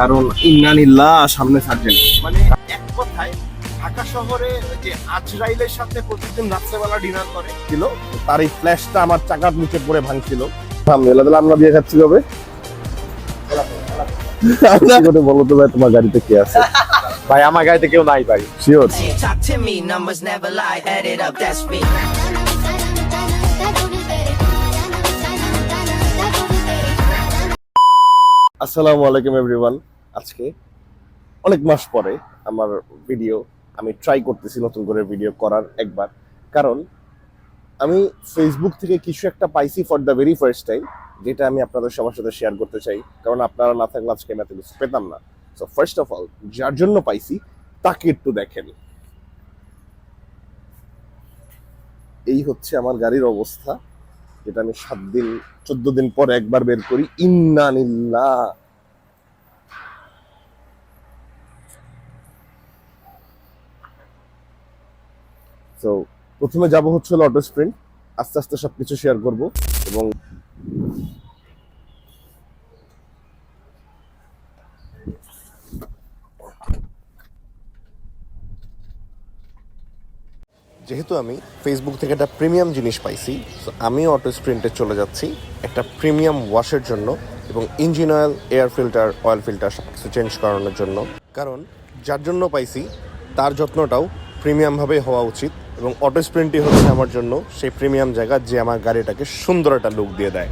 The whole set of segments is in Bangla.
কারণ ইন্নানিল্লাহ সামনে সার্জেন মানে এক কথায় ঢাকা শহরে যে আজরাইলের সাথে প্রতিদিন রাত্রেবেলা ডিনার করে ছিল, তার এই ফ্ল্যাশটা আমার চাকার নিচে পড়ে ভাঙছিল। আলহামদুলিল্লাহ। তাহলে আমরা বিয়ে খাচ্ছি কবে? বলো তো ভাই, তোমার গাড়িতে কে আছে? ভাই আমার গাড়িতে কেউ নাই ভাই। Sure? Talk to me, numbers never lie, add it up, that's me. আসসালামু আলাইকুম এভরিওয়ান। আজকে অনেক মাস পরে আমার ভিডিও আমি ট্রাই করতেছি নতুন করে ভিডিও করার একবার, কারণ আমি ফেসবুক থেকে কিছু একটা পাইছি for the very first time, যেটা আমি আপনাদের সবার সাথে শেয়ার করতে চাই, কারণ আপনারা না থাকলে আজকে আমি এত কিছু পেতাম না। সো ফার্স্ট অফ অল, যার জন্য পাইছি তাকে একটু দেখেন। এই হচ্ছে আমার গাড়ির অবস্থা, যেটা আমি 14 দিন পর একবার বের করি। ইন্নানিল্লাহ। তো প্রথমে যাব হচ্ছে অটো স্প্রিন্ট, আস্তে আস্তে সবকিছু শেয়ার করব। এবং যেহেতু আমি ফেসবুক থেকে একটা প্রিমিয়াম জিনিস পাইছি, তো আমি অটো স্প্রিন্টে চলে যাচ্ছি একটা প্রিমিয়াম ওয়াশের জন্য এবং engine oil, air filter, oil filter সব কিছু চেঞ্জ করানোর জন্য। কারণ যার জন্য পাইছি তার যত্নটাও প্রিমিয়ামভাবে হওয়া উচিত, এবং অটো স্প্রিন্টই হচ্ছে আমার জন্য সেই প্রিমিয়াম জায়গা যে আমার গাড়িটাকে সুন্দর একটা লুক দিয়ে দেয়।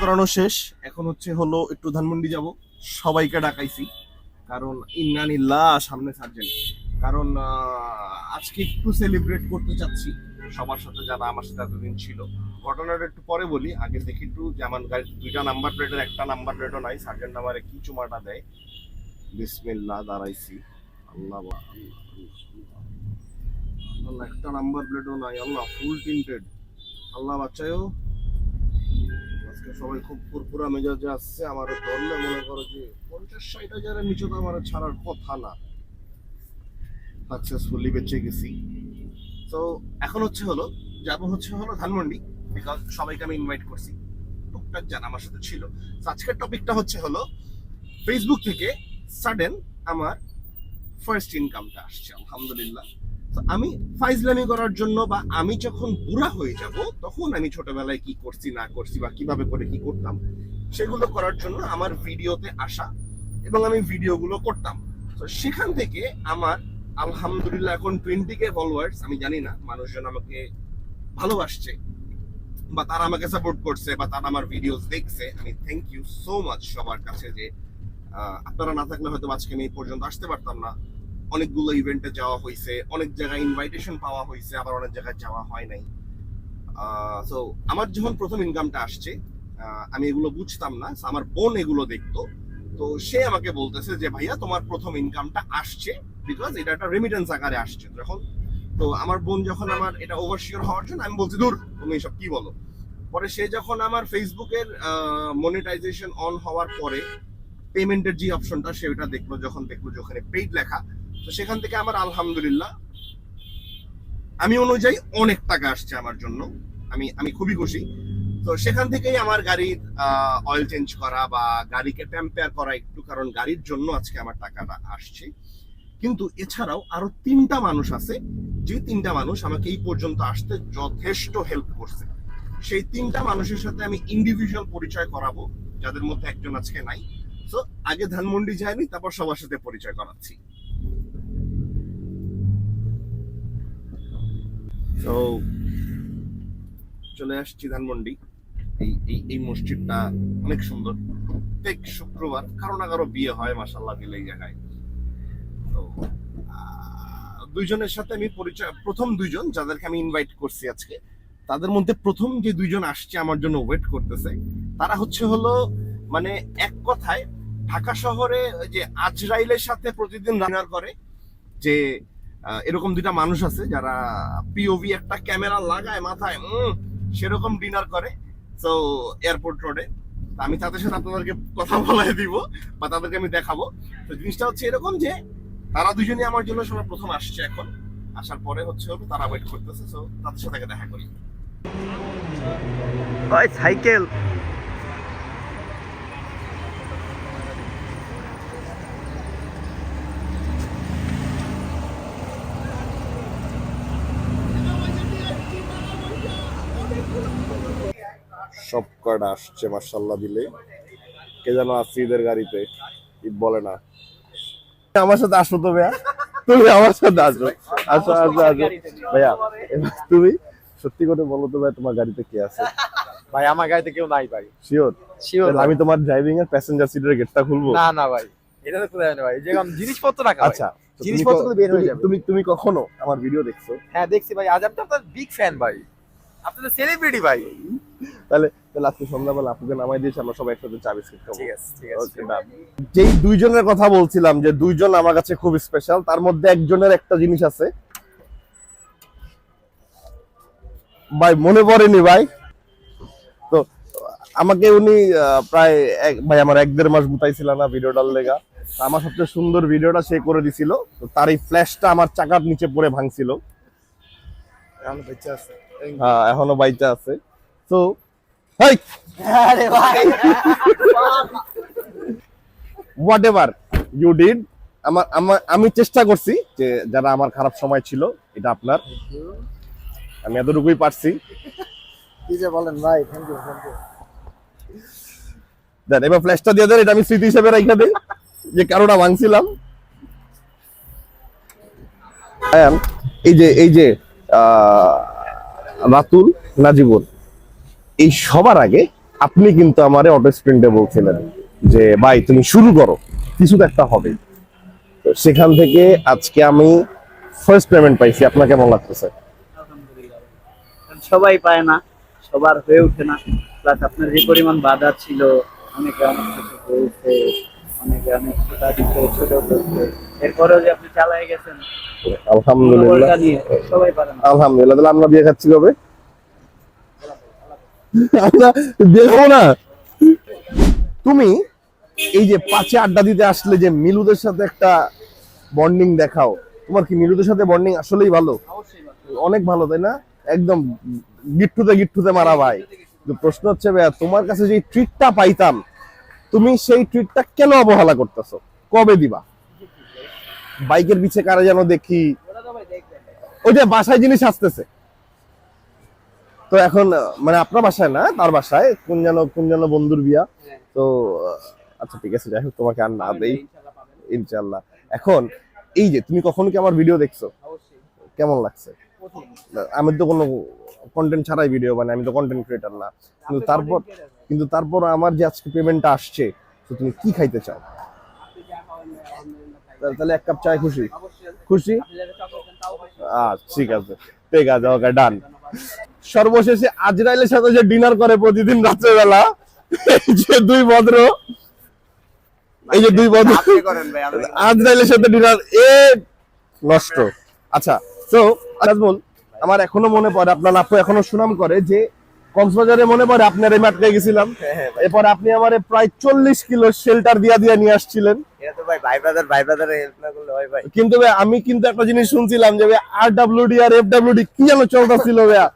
করানো শেষ, এখন হলো একটু ধানমন্ডি যাব। সবাইকে ডাকাইছি, কারণ ইন্নানিল্লাহ সামনে সার্জেন। কারণ আজকে একটু সেলিব্রেট করতে চাচ্ছি সবার সাথে, যারা আমার সাথে এতদিন ছিল। ঘটনাটা একটু পরে বলি, আগে দেখি একটু যে আমার গাড়ির 2টা নাম্বার প্লেটের একটা নাম্বার প্লেটও নাই। সার্জেন্ট আমারে কি চুমাটা দেয়। বিসমিল্লাহ, দাঁড়াইছি। আল্লাহ আল্লাহ, একটা নাম্বার প্লেটও নাই। আল্লাহ, ফুল টিন্টেড। আল্লাহ বাঁচায়ও। আজকে সবাই খুব পুরপুরা মেজাজে আসছে। আমার ধরলে মনে করো যে 50-60 হাজারের নিচে তো আমার ছাড়ার কথা না। সাকসেসফুলি বেঁচে গেছি। তো এখন যাবো ধানমন্ডি, বিকজ সবাইকে আমি ইনভাইট করছি, টুকটাক যারা আমার সাথে ছিল। আজকের টপিকটা ফেসবুক থেকে সাডেন আমার ফার্স্ট ইনকামটা আসছে, আলহামদুলিল্লাহ। তো আমি ফাইজলামি করার জন্য, বা আমি যখন বুড়া হয়ে যাব তখন আমি ছোটবেলায় কি করছি না করছি বা কিভাবে করে কি করতাম সেগুলো করার জন্য আমার ভিডিওতে আসা, এবং আমি ভিডিওগুলো করতাম। তো সেখান থেকে আমার আলহামদুলিল্লাহ এখন 20K ফলোয়ার্স। আমি জানি না মানুষজন আমাকে ভালোবাসছে, বা তারা আমাকে সাপোর্ট করছে, বা তারা আমার ভিডিওস দেখছে। আমি থ্যাংক ইউ সো মাচ সবার কাছে, যে আপনারা না থাকলে হয়তো আজকে আমি এই পর্যন্ত আসতে পারতাম না। অনেকগুলো ইভেন্টে যাওয়া হয়েছে, অনেক জায়গায় ইনভাইটেশন পাওয়া হয়েছে, আবার অনেক জায়গায় যাওয়া হয় নাই। সো আমার যখন প্রথম ইনকামটা আসছে, আমি এগুলো বুঝতাম না। আমার বোন এগুলো দেখতো, তো সে আমাকে বলতেছে যে ভাইয়া তোমার প্রথম ইনকামটা আসছে, বিকজ এটা একটা রেমিটেন্স আকারে আসছে। যখন তো আমার বোন যখন আমার এটা ওভারশিওর হওয়ার জন্য, আমি বলছি দূর তুমি এসব কি বলো। পরে সে যখন আমার ফেসবুকের মনিটাইজেশন অন হওয়ার পরে পেমেন্টের যে অপশনটা সেটা দেখলো, যখন দেখলো যে ওখানে পেইড লেখা, তো সেখান থেকে আমার আলহামদুলিল্লাহ আমি অনুযায়ী অনেক টাকা আসছে আমার জন্য। আমি আমি খুবই খুশি। তো সেখান থেকেই আমার গাড়ির অয়েল চেঞ্জ করা বা গাড়িকে টেম্পার করা একটু, কারণ গাড়ির জন্য আজকে আমার টাকাটা আসছে। কিন্তু এছাড়াও আরো 3টা মানুষ আছে, যে 3টা মানুষ আমাকে এই পর্যন্ত আসতে যথেষ্ট হেল্প করছে। সেই 3টা মানুষের সাথে আমি ইন্ডিভিজুয়াল পরিচয় করাবো, যাদের মধ্যে একজন আজকে নাই। তো আগে ধানমন্ডি যায়নি, তারপর সবার সাথে পরিচয় করাচ্ছি। তো চলে আসছি ধানমন্ডি। এই এই এই মসজিদটা অনেক সুন্দর। প্রত্যেক শুক্রবার কারো না কারো বিয়ে হয়, মাশাআল্লাহ, দিলে এই জায়গায়। তো দুইজনের সাথে আমি পরিচয়, প্রথম দুইজন যাদেরকে আমি ইনভাইট করছি আজকে, তাদের মধ্যে প্রথম যে দুইজন আসছে আমার জন্য ওয়েট করতেছে, তারা হলো মানে এক কথায় ঢাকা শহরে ওই যে আজরাইলের সাথে প্রতিদিন রান্নার করে যে এরকম দুইটা মানুষ আছে যারা পিওভি একটা ক্যামেরা লাগায় মাথায়, সেরকম ডিনার করে। তো এয়ারপোর্ট রোডে আমি তাদের সাথে আপনাদেরকে কথা বলাই দিব বা তাদেরকে আমি দেখাবো। তো জিনিসটা হচ্ছে এরকম যে তারা দুজনই আমার জন্য সবার প্রথম আসছে। এখন আসার পরে হলো তারা ওয়েট করতেছে, তো তাদের সাথে আগে দেখা করি। ওই সাইকেল সব কয়টা আসছে মাশাআল্লাহ দিলে। কে যেন আসছে ঈদের গাড়িতে, ঈদ বলে না। আমার সাথে আসো তো ভাইয়া, তুমি আমার সাথে আসো, আসো আসো আসো ভাইয়া। এবার তুমি সত্যি করে বলো তো ভাই, তোমার গাড়িতে কে আছে? ভাই আমার গাড়িতে কেউ নাই ভাই। শিওর? শিওর আমি তোমার ড্রাইভিং এর প্যাসেঞ্জার সিটের গেটটা খুলবো? না না ভাই, এটা তো খুলে না ভাই, যেরকম জিনিসপত্র রাখা। আচ্ছা, তো জিনিসপত্র তো বের হয়ে যাবে। তুমি কখনো আমার ভিডিও দেখছো? হ্যাঁ দেখছি ভাই, আজ আমি তো আপনার বিগ ফ্যান ভাই, আপনি তো সেলিব্রিটি ভাই। তাহলে আজকে সন্ধ্যাবেলা আপুকে নামাই দিয়েছি, আমরা সবাই একসাথে চা বিস্কিট খাবো। ঠিক আছে ঠিক আছে। Okay, done. যেই দুইজনের কথা বলছিলাম যে দুইজন আমার কাছে খুব স্পেশাল, তার মধ্যে একজনের একটা জিনিস আছে ভাই, মনে পড়েনি ভাই। তো আমাকে উনি প্রায় ভাই আমার 1-1.5 মাস গুতাইছিল না ভিডিওটার লেগা। আমার সবচেয়ে সুন্দর ভিডিওটা সে করে দিছিল। তো তার এই ফ্ল্যাশটা আমার চাকার নিচে পড়ে ভাঙছিল, এখনো বাইচা আছে। তো হাই আরে ভাই হোয়াটএভার ইউ ডিড, আমি চেষ্টা করছি যে যারা আমার খারাপ সময় ছিল, এটা আপনার, আমি এতটুকুই পারছি। কি যে বলেন ভাই, থ্যাংক ইউ থ্যাংক ইউ। দেন এবার ফ্ল্যাশটা দিয়ে দেন, এটা আমি স্মৃতি হিসেবে রেখে দিই যে কারোটা ভাঙছিলাম। এই যে রাতুল নাজিবুল, এই সবার আগে আপনি কিন্তু আমারে অটো স্প্রিন্টে বলছিলেন যে ভাই তুমি শুরু করো, কিছু তো একটা হবে। তো সেখান থেকে আজকে আমি ফার্স্ট পেমেন্ট পাইছি। আপনার কেমন লাগতেছে? সবাই পায় না, সবার হয়ে ওঠে না। প্লাস আপনার যে পরিমাণ বাধা ছিল, অনেকে অনেক কিছু বলছে, অনেকে অনেক ছোটা দিতে ছোট করছে, এরপরেও যে আপনি চালাই গেছেন আলহামদুলিল্লাহ, মনোবলটা নিয়ে, সবাই পারে না। আলহামদুলিল্লাহ। তাহলে আমরা বিয়ে খাচ্ছি কবে? আমরা বিয়ে খাবো না? তুমি এই যে 5-এ আড্ডা দিতে আসলে যে মিলুদের সাথে একটা বন্ডিং দেখাও, তোমার কি মিলুদের সাথে বন্ডিং আসলেই ভালো? অনেক ভালো, তাই না? একদম গিট্টুতে মারা ভাই। তো প্রশ্ন হচ্ছে ভাইয়া, তোমার কাছে যে ট্রিটটা পাইতাম, তুমি সেই ট্রিটটা কেন অবহেলা করতেছো? কবে দিবা? বাইকের পিছে কারা যেন দেখি, ওই যে বাসায় জিনিস আসতেছে। তো এখন মানে আপনার বাসায় না, তার বাসায় কোন যেন বন্ধুর বিয়া। তো আচ্ছা ঠিক আছে, যাই হোক, তোমাকে আর না দেই ইনশাল্লাহ। এখন এই যে তুমি কখনো কি আমার ভিডিও দেখছো? কেমন লাগছে? আমি তো কোনো কন্টেন্ট ছাড়াই ভিডিও বানাই, আমি তো কন্টেন্ট ক্রিয়েটর না। কিন্তু তারপর আমার যে আজকে পেমেন্টটা আসছে, তো তুমি কি খাইতে চাও? তাহলে 1 কাপ চায় খুশি? খুশি? ঠিক আছে, ঠিক আছে, ওকে ডান। সর্বশেষে আজরাইলের সাথে যে ডিনার করে প্রতিদিন রাত্রেবেলা, এই যে দুই বছর আজরাইলের সাথে ডিনার নষ্ট। আচ্ছা, তো নাজমুল, আমার এখনো মনে পড়ে, আপনার আপু এখনো সুনাম করে যে কক্সবাজারে মনে পড়ে আপনার এই মাঠে গেছিলাম, এরপর আপনি আমার প্রায় 40 কিলো শেল্টার দিয়ে নিয়ে আসছিলেন। এটা তো ভাই ভাই ব্রাদার হেল্প না করলে হয় ভাই? কিন্তু ভাই আমি কিন্তু একটা জিনিস শুনছিলাম যে ভাই RWD আর FWD কি যেন চলতেছিল ভাইয়া,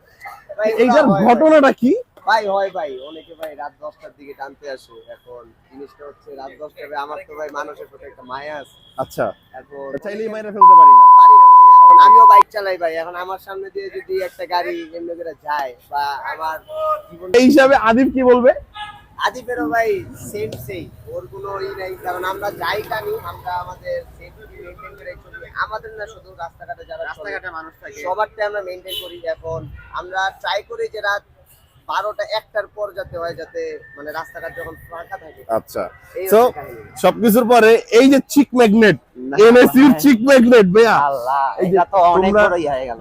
এইটার ঘটনাটা কি? ভাই হয় ভাই, অনেকে ভাই রাত 10টার দিকে টানতে আসে। এখন জিনিসটা হচ্ছে রাত 10টায় আমার তো ভাই মানুষের প্রতি একটা মায়া আছে। আচ্ছা, এখন চাইলেই মাইরা ফেলতে পারি না। পারি না ভাই। এখন আমিও বাইক চালাই ভাই, এখন আমার সামনে দিয়ে যদি একটা গাড়ি এমনি করে যায় বা আমার জীবন, এই হিসাবে আদিব কি বলবে? আদিপেরও ভাই সেম সেই, ওর কোনো নাই। কারণ আমরা যাই টানি, আমরা আমাদের সেফটি মেনটেন করে চলি। আমাদের না, শুধু রাস্তাঘাটে যারা রাস্তাঘাটে মানুষ থাকে সবারটা আমরা মেনটেন করি। এখন আমরা ট্রাই করি যে রাত 12টা 1টার পর যাতে হয়, যাতে মানে রাস্তাঘাট যখন ফাঁকা থাকে। আচ্ছা, এই তো হচ্ছে কাহিনী। সবকিছুর পরে এই যে চিক ম্যাগনেট, এনএসির চিক ম্যাগনেট ভাইয়া, আল্লাহ, এই যে এটা তো অনেক তোমরা- বড়ই হয়ে গেল।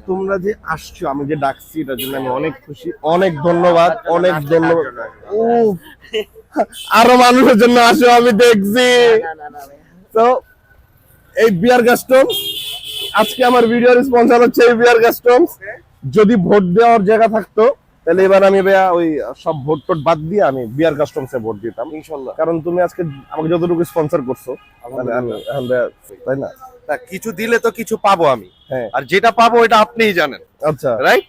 তোমরা যে আসছো, আমি যে ডাকছি এটার জন্য আমি অনেক খুশি। অনেক ধন্যবাদ, অনেক ধন্যবাদ। ও, আরো মানুষের জন্য আসো, আমি দেখছি। তো এই বিয়ার কাস্টমস, আজকে আমার ভিডিওর স্পন্সর হচ্ছে এই বিয়ার কাস্টমস। যদি ভোট দেওয়ার জায়গা থাকতো তাহলে এবার আমি ভাইয়া ওই সব ভোট টোট বাদ দিয়ে আমি বিয়ার কাস্টমসে ভোট দিতাম ইনশাল্লাহ। কারণ তুমি আজকে আমাকে যতটুকু স্পন্সর করছো, মানে আমি এখন ভাইয়া, তাই না? কিছু দিলে তো কিছু পাবো আমি, হ্যাঁ, আর যেটা পাবো এটা আপনিই জানেন, আচ্ছা, রাইট?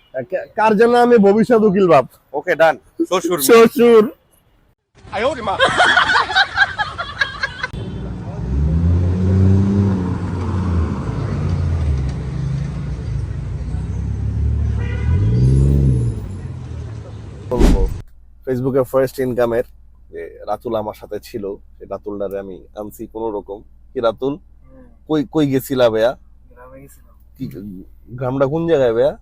কার জন্য আমি ভবিষ্যৎ উকিল বাপ? ওকে, ডান। শ্বশুর শ্বশুর। বলবো ফেসবুকে ফার্স্ট ইনকামের যে রাতুল আমার সাথে ছিল, সেই রাতুলটারে আমি আনছি কোন রকম। কি রাতুল, কই কই গেছিলা ভাইয়া? কি গ্রামটা কোন জায়গায় ভাইয়া?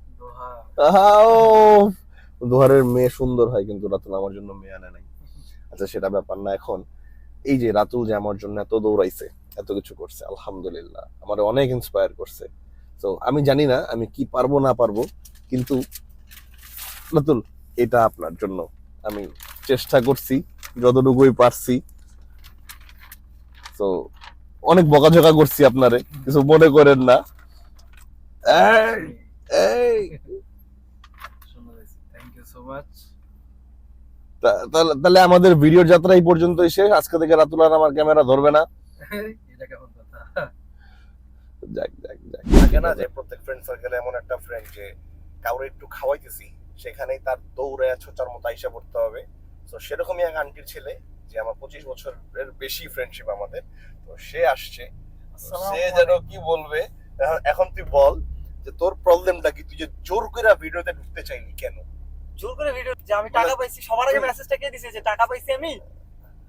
আহা, ও দোহারের মেয়ে সুন্দর হয়, কিন্তু রাতুল আমার জন্য মেয়ে আনে নাই। আচ্ছা, সেটা ব্যাপার না। এখন এই যে রাতুল যে আমার জন্য এত দৌড়াইছে, এত কিছু করছে, আলহামদুলিল্লাহ আমার অনেক ইন্সপায়ার করছে। তো আমি জানি না আমি কি পারবো না পারবো, কিন্তু রাতুল, এটা আপনার জন্য আমি চেষ্টা করছি যতটুকুই পারছি। তো অনেক বকাঝকা করছি আপনারে, কিছু মনে করেন না। এই, এই, থ্যাংক ইউ সো মাচ। তাহলে আমাদের ভিডিওর যাত্রা এই পর্যন্তই শেষ। আজকে থেকে রাতুল আর আমার ক্যামেরা ধরবে না। এটা কেমন কথা? যাক যাক যাক। থাকে না যে প্রত্যেক ফ্রেন্ড সার্কেলে এমন একটা ফ্রেন্ড যে কাউরে একটু খাওয়াইতেছি, সেখানেই তার দৌড়ে ছোচার মতো আইসা পড়তে হবে। তো সেরকমই এক আন্টির ছেলে, যে আমার 25 বছরের বেশি ফ্রেন্ডশিপ আমাদের, তো সে আসছে। তো সে যেন কি বলবে, এখন তুই বল যে তোর প্রবলেমটা কি, তুই যে জোর করে ভিডিওতে ঢুকতে চাইলি কেন? জোর করে ভিডিও যে আমি টাকা পাইছি, সবার আগে মেসেজটা কে দিছে যে টাকা পাইছি আমি,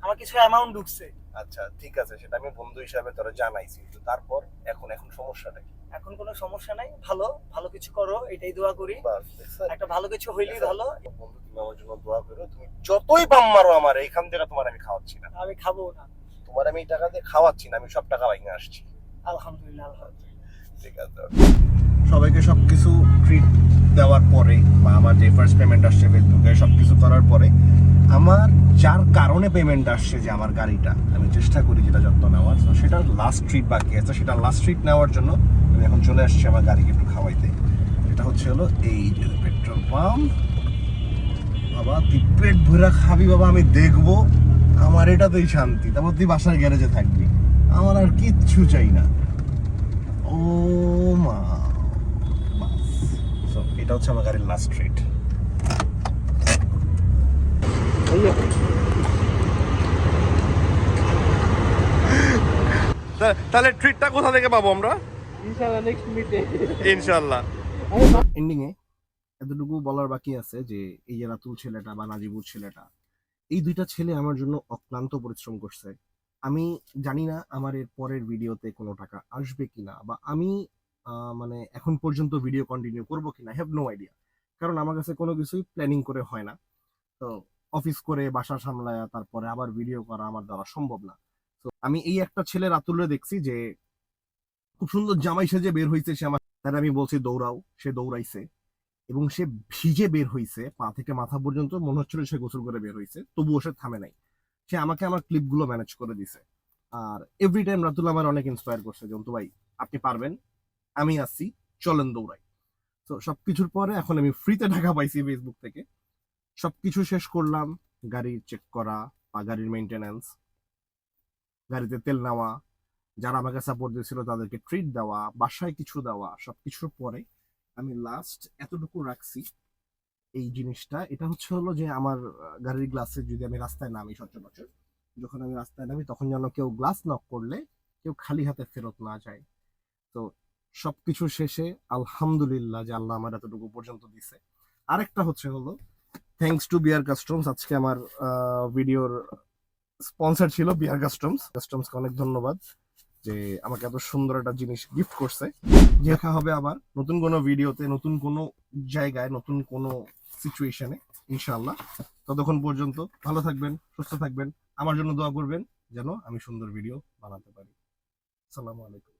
আমার কিছু অ্যামাউন্ট ঢুকছে। আচ্ছা, ঠিক আছে, সেটা আমি বন্ধু হিসাবে তোরা জানাইছি, তো তারপর এখন সমস্যাটা কি? এখন কোনো সমস্যা নাই, ভালো ভালো কিছু করো, এটাই দোয়া করি। বাস, দেখছেন? একটা ভালো কিছু হইলেই ভালো। বন্ধু, তুমি আমার জন্য দোয়া করো। তুমি যতই বাম মারো আমার, এইখান থেকে তোমার আমি খাওয়াচ্ছি না। আমি খাবো না। তোমার আমি এই টাকা দিয়ে খাওয়াচ্ছি না, আমি সব টাকা বাইকে আসছি। আলহামদুলিল্লাহ, আলহামদুলিল্লাহ। ঠিক আছে। সবাইকে সবকিছু ট্রিট দেওয়ার পরে, বা আমার যে ফার্স্ট পেমেন্ট আসছে ফেসবুকে, সবকিছু করার পরে, আমার যার কারণে পেমেন্ট আসছে, যে আমার গাড়িটা, আমি চেষ্টা করি যেটা যত্ন নেওয়ার, তো সেটার লাস্ট ট্রিট বাকি আছে। সেটা লাস্ট ট্রিট নেওয়ার জন্য আমি এখন চলে আসছি আমার গাড়িকে একটু খাওয়াইতে। এটা হচ্ছে হলো এই যে পেট্রোল পাম্প। বাবা, তুই পেট ভরা খাবি বাবা, আমি দেখবো। আমার এটাতেই শান্তি। তারপর তুই বাসার গ্যারেজে থাকবি, আমার আর কিচ্ছু চাই না। ও মা, বাস। সো এটা হচ্ছে আমার গাড়ির লাস্ট ট্রিট। তাহলে ট্রিটটা কোথা থেকে পাবো আমরা? ইনশাআল্লাহ নেক্সট মিটে। ইনশাআল্লাহ। এন্ডিং এ এতটুকু বলার বাকি আছে যে এই যে রাতুল ছেলেটা বা নাজিবুর ছেলেটা, এই দুইটা ছেলে আমার জন্য অক্লান্ত পরিশ্রম করছে। আমি জানি না আমার এর পরের ভিডিওতে কোনো টাকা আসবে কিনা, বা আমি মানে এখন পর্যন্ত ভিডিও কন্টিনিউ করবো কিনা, হ্যাভ নো আইডিয়া। কারণ আমার কাছে কোনো কিছুই প্ল্যানিং করে হয় না। তো অফিস করে বাসা সামলায়া তারপরে আবার ভিডিও করা আমার দ্বারা সম্ভব না। তো আমি এই একটা ছেলে রাতুলে দেখছি যে খুব সুন্দর জামাই সেজে বের হইছে, সে আমার, তার আমি বলছি দৌড়াও, সে দৌড়াইছে এবং সে ভিজে বের হইছে, পা থেকে মাথা পর্যন্ত মনে হচ্ছিল সে গোসল করে বের হইছে, তবুও সে থামে নাই। সে আমাকে আমার ক্লিপগুলো ম্যানেজ করে দিছে। আর এভরি টাইম রাতুল আমার অনেক ইন্সপায়ার করছে যে অন্তু ভাই আপনি পারবেন, আমি আসছি, চলেন দৌড়াই। তো সবকিছুর পরে এখন আমি ফ্রিতে টাকা পাইছি ফেসবুক থেকে। সবকিছু শেষ করলাম, গাড়ি চেক করা বা গাড়ির মেইনটেনেন্স, গাড়িতে তেল নেওয়া, যারা আমাকে সাপোর্ট দিয়েছিল তাদেরকে ট্রিট দেওয়া, বাসায় কিছু দেওয়া, সবকিছুর পরে আমি লাস্ট এতটুকু রাখছি এই জিনিসটা, এটা হচ্ছে হলো যে আমার গাড়ির গ্লাসে যদি আমি রাস্তায় নামি সচরাচর, যখন আমি রাস্তায় নামি তখন যেন কেউ গ্লাস নক করলে কেউ খালি হাতে ফেরত না যায়। তো সবকিছু শেষে আলহামদুলিল্লাহ যে আল্লাহ আমার এতটুকু পর্যন্ত দিছে। আরেকটা হচ্ছে হলো থ্যাঙ্কস টু বিআর কাস্টমস, আজকে আমার ভিডিওর স্পন্সর ছিল বিআর কাস্টমসকে অনেক ধন্যবাদ যে আমাকে এত সুন্দর একটা জিনিস গিফট করছে। দেখা হবে আবার নতুন কোনো ভিডিওতে, নতুন কোনো জায়গায়, নতুন কোনো সিচুয়েশনে ইনশাআল্লাহ। ততক্ষণ পর্যন্ত ভালো থাকবেন, সুস্থ থাকবেন, আমার জন্য দোয়া করবেন যেন আমি সুন্দর ভিডিও বানাতে পারি। আসসালামু আলাইকুম।